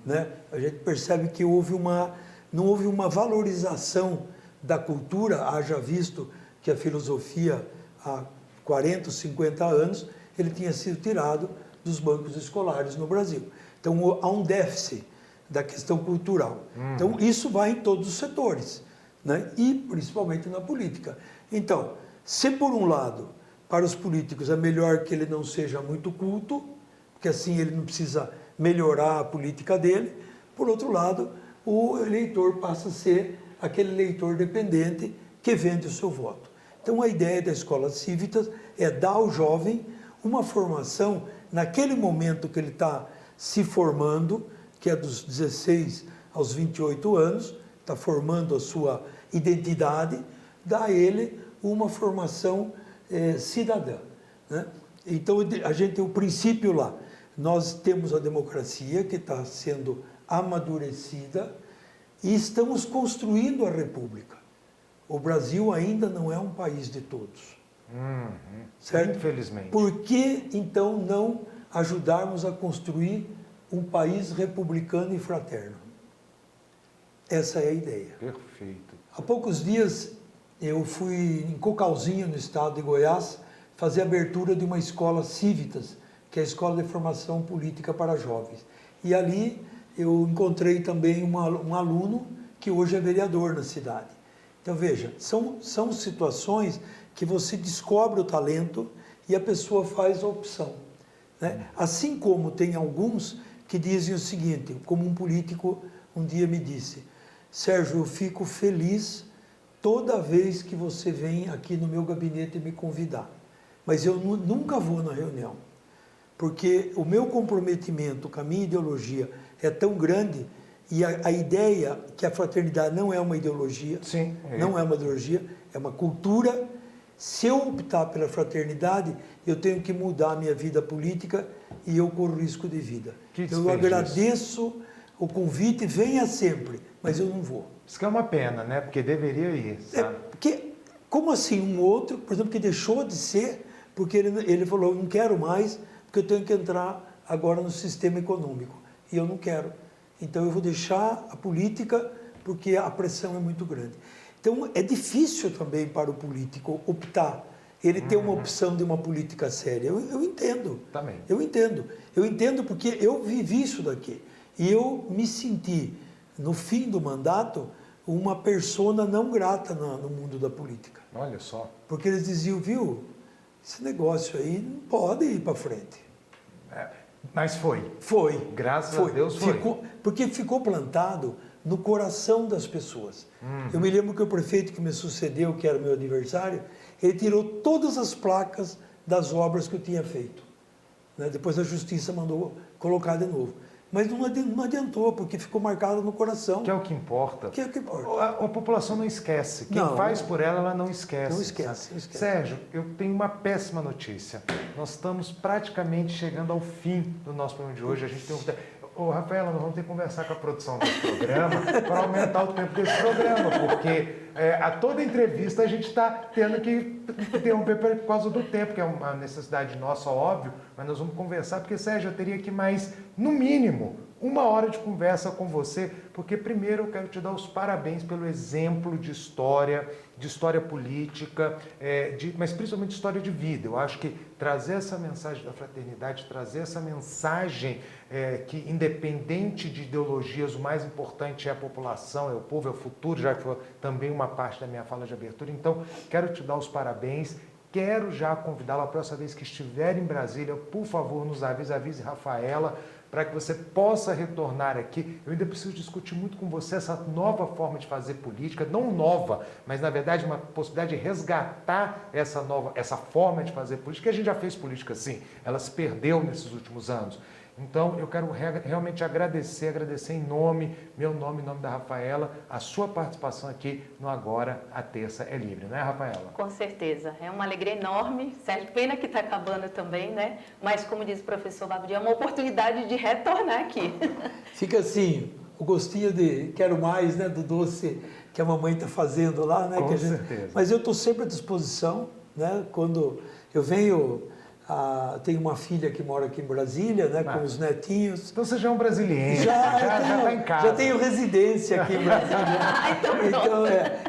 Né? A gente percebe que não houve uma valorização da cultura, haja visto que a filosofia há 40, 50 anos, ele tinha sido tirado dos bancos escolares no Brasil. Então, há um déficit da questão cultural. Então, isso vai em todos os setores, né? E principalmente na política. Então, se por um lado, para os políticos é melhor que ele não seja muito culto, porque assim ele não precisa melhorar a política dele, por outro lado, o eleitor passa a ser aquele eleitor dependente que vende o seu voto. Então, a ideia da Escola Cívitas é dar ao jovem uma formação naquele momento que ele está se formando, que é dos 16 aos 28 anos, está formando a sua identidade, dá a ele uma formação cidadã. Né? Então, a gente tem o princípio lá. Nós temos a democracia que está sendo amadurecida e estamos construindo a república. o Brasil ainda não é um país de todos. Certo? Infelizmente. Por que, então, não ajudarmos a construir um país republicano e fraterno? Essa é a ideia. Perfeito. Há poucos dias, eu fui em Cocalzinho, no estado de Goiás, fazer a abertura de uma escola Civitas, que é a Escola de Formação Política para Jovens. E ali eu encontrei também um aluno que hoje é vereador na cidade. Então, veja, são situações que você descobre o talento e a pessoa faz a opção, né? Assim como tem alguns que dizem o seguinte, como um político um dia me disse: Sérgio, eu fico feliz toda vez que você vem aqui no meu gabinete me convidar, mas eu nunca vou na reunião, porque o meu comprometimento com a minha ideologia é tão grande, e a ideia que a fraternidade não é uma ideologia, Sim, não é uma ideologia, é uma cultura. Se eu optar pela fraternidade, eu tenho que mudar a minha vida política e eu corro risco de vida. Eu agradeço o convite, venha sempre, mas eu não vou. Isso que é uma pena, né? Porque deveria ir, sabe? Porque, como assim um outro, por exemplo, que deixou de ser, porque ele falou, não quero mais, porque eu tenho que entrar agora no sistema econômico. E eu não quero. Então eu vou deixar a política porque a pressão é muito grande. Então é difícil também para o político optar, ele ter uma opção de uma política séria. Eu entendo. Também. Eu entendo. Eu entendo porque eu vivi isso daqui. E eu me senti, no fim do mandato, uma persona não grata no mundo da política. Olha só. Porque eles diziam, viu, esse negócio aí não pode ir para frente. Mas foi. Foi. Graças a Deus foi. Porque ficou plantado no coração das pessoas. Eu me lembro que o prefeito que me sucedeu, que era meu adversário, ele tirou todas as placas das obras que eu tinha feito, né? Depois a justiça mandou colocar de novo. Mas não adiantou, porque ficou marcado no coração. Que é o que importa. Que é o que importa. A população não esquece. Quem faz por ela, ela não esquece. Não esquece, não esquece. Sérgio, eu tenho uma péssima notícia. Nós estamos praticamente chegando ao fim do nosso programa de hoje. A gente tem Ô, Rafaela, nós vamos ter que conversar com a produção desse programa para aumentar o tempo desse programa, porque a toda entrevista a gente está tendo que interromper por causa do tempo, que é uma necessidade nossa, óbvio, mas nós vamos conversar, porque, Sérgio, eu teria que mais, no mínimo, 1 hora de conversa com você, porque primeiro eu quero te dar os parabéns pelo exemplo de história política, mas principalmente história de vida. Eu acho que trazer essa mensagem da fraternidade, trazer essa mensagem que, independente de ideologias, o mais importante é a população, é o povo, é o futuro, já que foi também uma parte da minha fala de abertura. Então, quero te dar os parabéns. Quero já convidá-la a próxima vez que estiver em Brasília, por favor, nos avise Rafaela, para que você possa retornar aqui. Eu ainda preciso discutir muito com você essa nova forma de fazer política, não nova, mas na verdade uma possibilidade de resgatar essa forma de fazer política, que a gente já fez política assim, ela se perdeu nesses últimos anos. Então, eu quero realmente agradecer em meu nome, em nome da Rafaela, a sua participação aqui no Agora a Terça é Livre, não é, Rafaela? Com certeza, é uma alegria enorme, Sérgio, pena que está acabando também, né? Mas, como diz o professor Babudi, é uma oportunidade de retornar aqui. Fica assim, o gostinho de quero mais, né, do doce que a mamãe está fazendo lá, né? Com certeza. Mas eu estou sempre à disposição, né? Quando eu venho... tenho uma filha que mora aqui em Brasília, né, com os netinhos. Então você já é um brasileiro, já está em casa. Já tenho residência aqui em Brasília.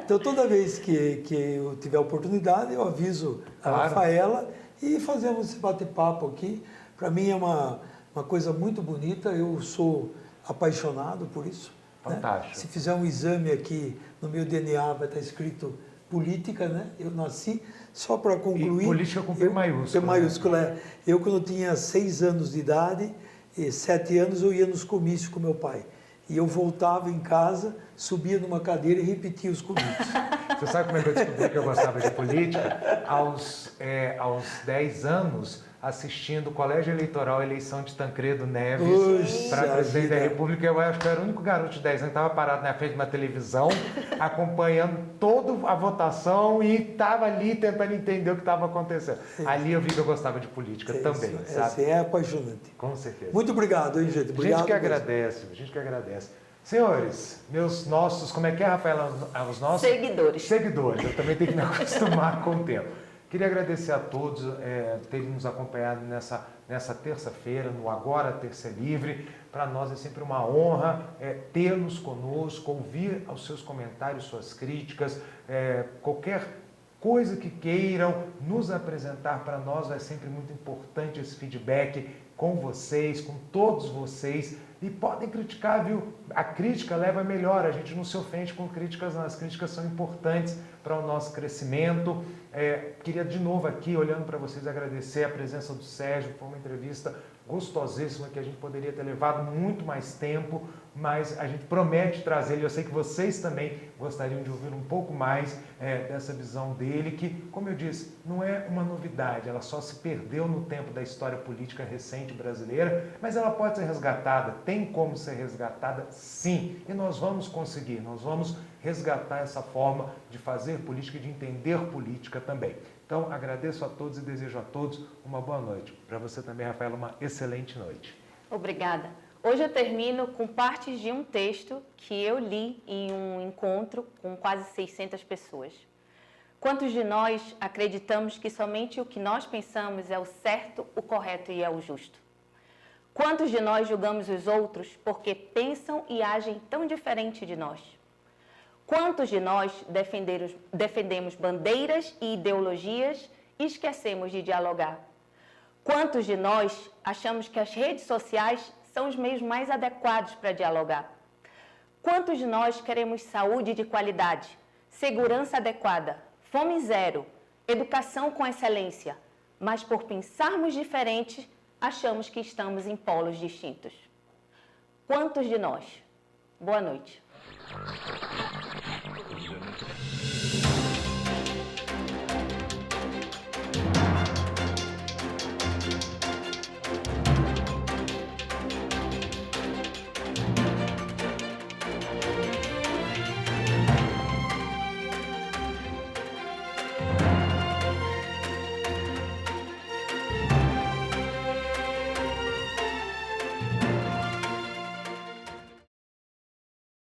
Então, toda vez que eu tiver oportunidade, eu aviso a Rafaela e fazemos esse bate-papo aqui. Para mim é uma coisa muito bonita, eu sou apaixonado por isso. Fantástico. Né? Se fizer um exame aqui no meu DNA, vai estar escrito política, né? Eu nasci, só para concluir... E política com P maiúsculo. P maiúsculo, Eu, quando tinha 6 anos de idade, 7 anos, eu ia nos comícios com meu pai. E eu voltava em casa, subia numa cadeira e repetia os comícios. Você sabe como é que eu descobri que eu gostava de política? Aos 10 anos, assistindo o Colégio Eleitoral, a eleição de Tancredo Neves para presidente da República. Eu acho que eu era o único garoto de 10 anos que estava parado na frente de uma televisão, acompanhando toda a votação e estava ali tentando entender o que estava acontecendo. Ali eu vi que eu gostava de política também, sabe? É apaixonante. Com certeza. Muito obrigado, hein, gente? Obrigado. A gente que agradece. Senhores, nossos, como é que é, Rafaela? Os nossos Seguidores. Seguidores, eu também tenho que me acostumar com o tempo. Queria agradecer a todos terem nos acompanhado nessa terça-feira, no Agora Terça Livre. Para nós é sempre uma honra tê-los conosco, ouvir os seus comentários, suas críticas, qualquer coisa que queiram nos apresentar para nós. É sempre muito importante esse feedback com vocês, com todos vocês. E podem criticar, viu? A crítica leva a melhor, a gente não se ofende com críticas, não. As críticas são importantes para o nosso crescimento. Queria de novo aqui, olhando para vocês, agradecer a presença do Sérgio. Foi uma entrevista gostosíssima, que a gente poderia ter levado muito mais tempo, mas a gente promete trazer. Eu sei que vocês também gostariam de ouvir um pouco mais dessa visão dele, que, como eu disse, não é uma novidade, ela só se perdeu no tempo da história política recente brasileira, mas ela pode ser resgatada, tem como ser resgatada, sim, e nós vamos conseguir, nós vamos resgatar essa forma de fazer política e de entender política também. Então, agradeço a todos e desejo a todos uma boa noite. Para você também, Rafaela, uma excelente noite. Obrigada. Hoje eu termino com partes de um texto que eu li em um encontro com quase 600 pessoas. Quantos de nós acreditamos que somente o que nós pensamos é o certo, o correto e é o justo? Quantos de nós julgamos os outros porque pensam e agem tão diferente de nós? Quantos de nós defendemos bandeiras e ideologias e esquecemos de dialogar? Quantos de nós achamos que as redes sociais são os meios mais adequados para dialogar? Quantos de nós queremos saúde de qualidade, segurança adequada, fome zero, educação com excelência, mas por pensarmos diferente, achamos que estamos em polos distintos? Quantos de nós? Boa noite.